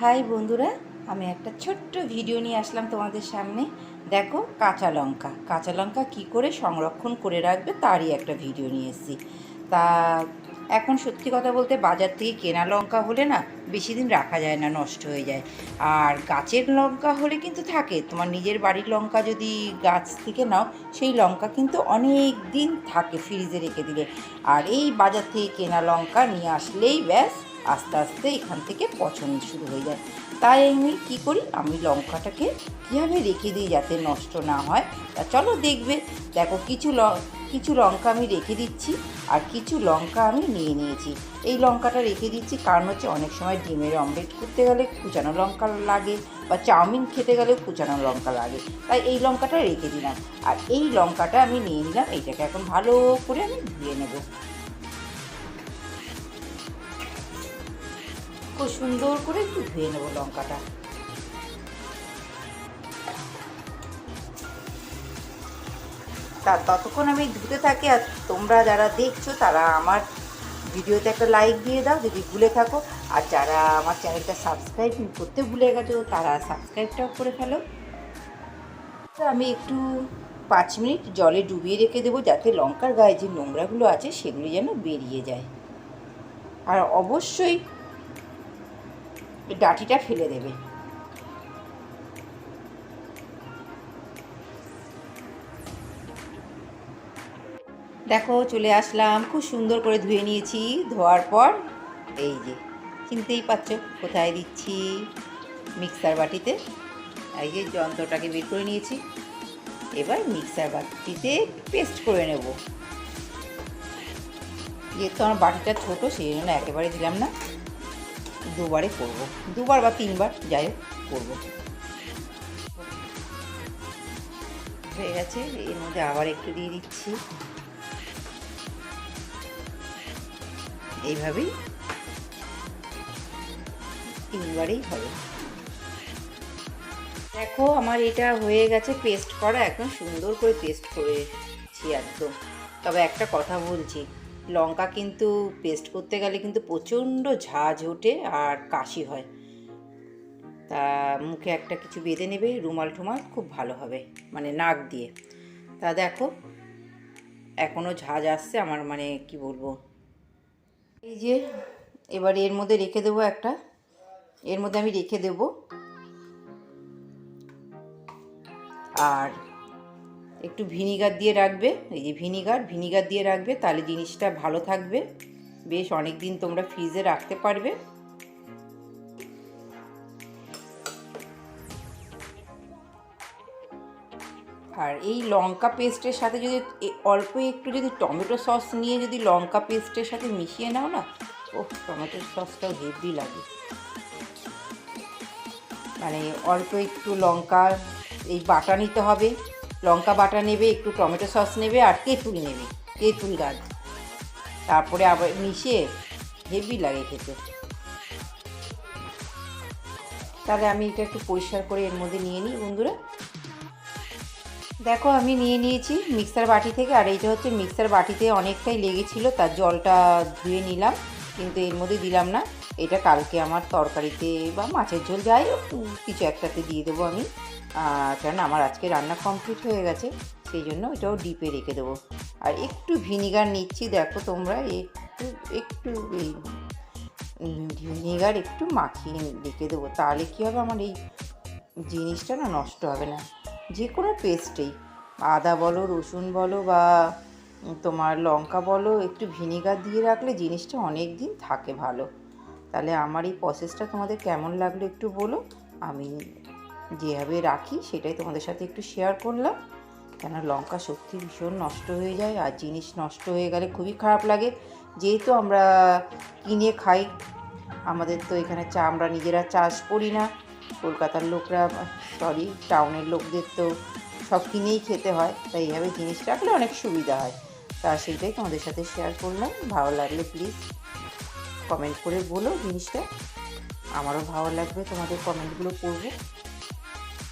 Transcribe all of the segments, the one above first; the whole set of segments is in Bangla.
হাই বন্ধুরা, আমি একটা ছোট্ট ভিডিও নিয়ে আসলাম তোমাদের সামনে। দেখো, কাঁচা লঙ্কা কী করে সংরক্ষণ করে রাখবে তারই একটা ভিডিও নিয়ে এসেছি। তা এখন সত্যি কথা বলতে বাজার থেকে কেনা লঙ্কা হলে না বেশি দিন রাখা যায় না, নষ্ট হয়ে যায়। আর গাছের লঙ্কা হলে কিন্তু থাকে, তোমার নিজের বাড়ির লঙ্কা যদি গাছ থেকে নাও সেই লঙ্কা কিন্তু অনেক দিন থাকে ফ্রিজে রেখে দিলে। আর এই বাজার থেকে কেনা লঙ্কা নিয়ে আসলেই ব্যাস আস্তে আস্তে এখান থেকে পচন শুরু হয়ে যায়। তাই আমি কী করি, আমি লঙ্কাটাকে কীভাবে রেখে দিই যাতে নষ্ট না হয়। তা চলো দেখবে। দেখো, কিছু লঙ্কা আমি রেখে দিচ্ছি আর কিছু লঙ্কা আমি নিয়ে নিয়েছি। এই লঙ্কাটা রেখে দিচ্ছি কারণ হচ্ছে অনেক সময় ডিমের অমলেট করতে গেলে কুচানো লঙ্কা লাগে, বা চাউমিন খেতে গেলেও কুচানো লঙ্কা লাগে, তাই এই লঙ্কাটা রেখে দিলাম। আর এই লঙ্কাটা আমি নিয়ে নিলাম, এইটাকে এখন ভালো করে আমি ধুয়ে নেব। খুব সুন্দর করে একটু ধুয়ে নেবো লঙ্কাটা। ততক্ষণ আমি ধুতে থাকি, আর তোমরা যারা দেখছো তারা আমার ভিডিওতে একটা লাইক দিয়ে দাও যদি ভুলে থাকো, আর যারা আমার চ্যানেলটা সাবস্ক্রাইব করতে ভুলে গেছো তারা সাবস্ক্রাইবটাও করে ফেলো। আমি একটু 5 মিনিট জলে ডুবিয়ে রেখে দেবো যাতে লঙ্কার গায়ে যে নোংরাগুলো আছে সেগুলো যেন বেরিয়ে যায়। আর অবশ্যই ডাঁটিটা ফেলে দেবে। দেখো, চলে আসলাম, খুব সুন্দর করে ধুয়ে নিয়েছি। ধোয়ার পর এই যে চিনতেই পারছো কোথায় দিচ্ছি, মিক্সার বাটিতে। এই যে যন্ত্রটাকে বের করে নিয়েছি, এবার মিক্সার বাটিতে পেস্ট করে নেব। যেহেতু আমার বাটিটা ছোটো সেই জন্য একেবারে দিলাম না, দুবারে করব, 2বার বা 3বার যাই হোক করবো। হয়ে গেছে, এর মধ্যে আবার একটু দিয়ে দিচ্ছি। এইভাবেই 3বারেই হবে। দেখো, আমার এটা হয়ে গেছে পেস্ট করা, এখন সুন্দর করে পেস্ট করেছি একদম। তবে একটা কথা বলছি, লঙ্কা কিন্তু পেস্ট করতে গেলে কিন্তু প্রচণ্ড ঝাঁঝ ওঠে আর কাশি হয়। তা মুখে একটা কিছু বেঁধে নেবে, রুমাল টুমাল, খুব ভালো হবে, মানে নাক দিয়ে। তা দেখো, এখনও ঝাঁঝ আসছে আমার, মানে কি বলবো। এই যে এবার এর মধ্যে রেখে দেবো এর মধ্যে আমি রেখে দেবো। আর একটু ভিনিগার দিয়ে রাখবে, এই যে ভিনিগার দিয়ে রাখবে, তাহলে জিনিসটা ভালো থাকবে, বেশ অনেক দিন তোমরা ফ্রিজে রাখতে পারবে। আর এই লঙ্কা পেস্টের সাথে যদি অল্প একটু যদি টমেটো সস নিয়ে যদি লঙ্কা পেস্টের সাথে মিশিয়ে নাও না, ও টমেটো সসটাও হেভি লাগে। মানে অল্প একটু লঙ্কা এই বাটা নিতে হবে, লঙ্কা বাটা নেবে, একটু টমেটো সস নেবে, আর তেঁতুল গাছ, তারপরে আবার মিশিয়ে হেভি লাগে খেতে। তাহলে আমি এটা একটু পরিষ্কার করে এর মধ্যে নিয়ে নিই বন্ধুরা। দেখো, আমি নিয়ে নিয়েছি মিক্সার বাটি থেকে, আর এইটা হচ্ছে মিক্সার বাটিতে অনেকটাই লেগেছিলো, তার জলটা ধুয়ে নিলাম, কিন্তু এর মধ্যে দিলাম না। এটা কালকে আমার তরকারিতে বা মাছের ঝোল যাই হোক কিছু একটাতে দিয়ে দেবো আমি, কেন আমার আজকে রান্না কমপ্লিট হয়ে গেছে, সেই জন্য এটাও ডিপে রেখে দেবো। আর একটু ভিনিগার নিচ্ছি, দেখো তোমরা, একটু একটু এই ভিনিগার একটু মাখিয়ে রেখে দেবো, তাহলে কী হবে, আমার এই জিনিসটা না নষ্ট হবে না। যে কোনো পেস্টেই, আদা বলো, রসুন বলো, বা তোমার লঙ্কা বলো, একটু ভিনিগার দিয়ে রাখলে জিনিসটা অনেক দিন থাকে ভালো। তাহলে আমার এই প্রসেসটা তোমাদের কেমন লাগলো একটু বলো। আমি যেভাবে রাখি সেটাই তোমাদের সাথে একটু শেয়ার করলাম, কেন লঙ্কা সত্যি ভীষণ নষ্ট হয়ে যায়, আর জিনিস নষ্ট হয়ে গেলে খুবই খারাপ লাগে। যেহেতু আমরা কিনে খাই, আমাদের তো এখানে আমরা নিজেরা চাষ করি না, কলকাতার লোকরা, সরি টাউনের লোকদের তো সব কিনেই খেতে হয়, তাই এইভাবে জিনিস রাখলে অনেক সুবিধা হয়। তা সেইটাই তোমাদের সাথে শেয়ার করলাম। ভালো লাগলে প্লিজ কমেন্ট করে বলো জিনিসটা, আমারও ভালো লাগবে তোমাদের কমেন্টগুলো পড়বো।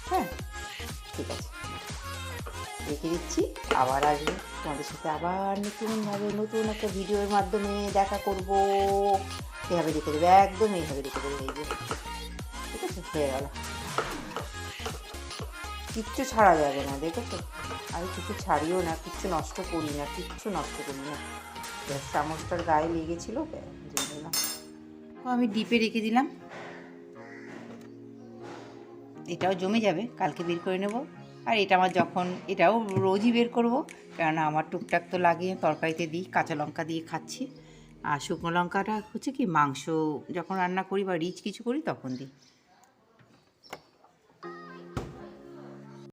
হ্যাঁ, ঠিক আছে, রেখে দিচ্ছি, আবার আসবো তোমাদের সাথে, আবার নতুনভাবে নতুন একটা ভিডিওর মাধ্যমে দেখা করবো। এভাবে রেখে দেবে, একদম এইভাবে রেখে দেবে, এই যে হয়ে গেল। কিচ্ছু ছাড়া যাবে না, দেখেছো? আমি কিছু ছাড়িও না, কিচ্ছু নষ্ট করি না, কিচ্ছু নষ্ট করি না। চামচটার গায়ে লেগেছিলো, দিয়ে দিলাম। আমি ডিপে রেখে দিলাম, এটাও জমে যাবে, কালকে বের করে নেব। আর এটা আমার যখন, এটাও রোজই বের করব, কেননা আমার টুকটাক তো লাগে, তরকারিতে দিই, কাঁচা লঙ্কা দিয়ে খাচ্ছি। আর শুকনো লঙ্কাটা হচ্ছে কি, মাংস যখন রান্না করি বা রিচ কিছু করি তখন দিই।